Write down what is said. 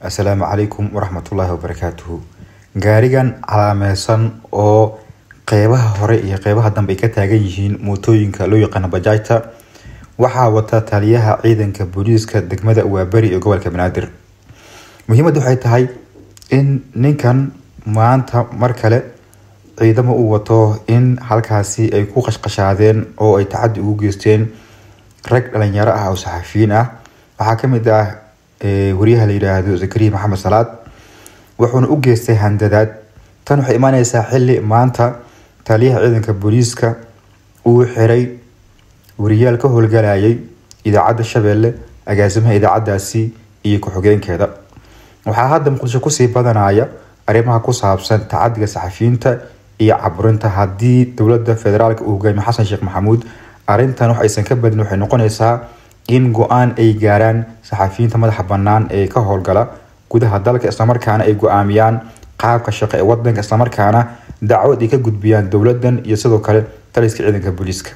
السلام عليكم ورحمة الله وبركاته. gaarigan calaamaysan oo qeybaha hore iyo qeybaha dambe ay ka taagan yihiin mootooyinka loo yaqaan bajaajta waxaa wata taliyaha ciidanka booliiska degmada Waaberi ee gobolka Banaadir. muhiimadu waxay tahay in ninkan maanta mar kale ciidamo uu wato in halkaasi ay ku qashqashaadeen oo ay tacadi ugu geysteen rag dhalinyaro ah oo saxafiyiin ah. waxaa kamid ah wariyaha la yiraahdo Zakariya Maxamed Salaad wuxuuna u geystay handadaad. tan waxay imaanaysaa xilli maanta taliyaha ciidanka booliiska uu xiray wariyaal ka howlgalayay idaacadda Shabeelle agaasimaha idaacadaasi iyo ku-xigeenkeeda. waxaa hadda muqdisho kusii badanaya arrimaha ku saabsan tacadiga saxafiyiinta iyo caburinta haddii dowladda federaalka uu hogaamiyo Xasan Sheekh Maxamuud. arrintan waxaysan ka badin waxay noqonaysaa in go'aan ay gaaraan saxafiyiinta madaxa bannaan ee ka howlgala gudaha dalka isla markaana ay go'aamiyaan qaabka shaqo ee wadanka isla markaana dacwad ay ka gudbiyaan dowladdan iyo sidoo kale taliska ciidanka booliiska.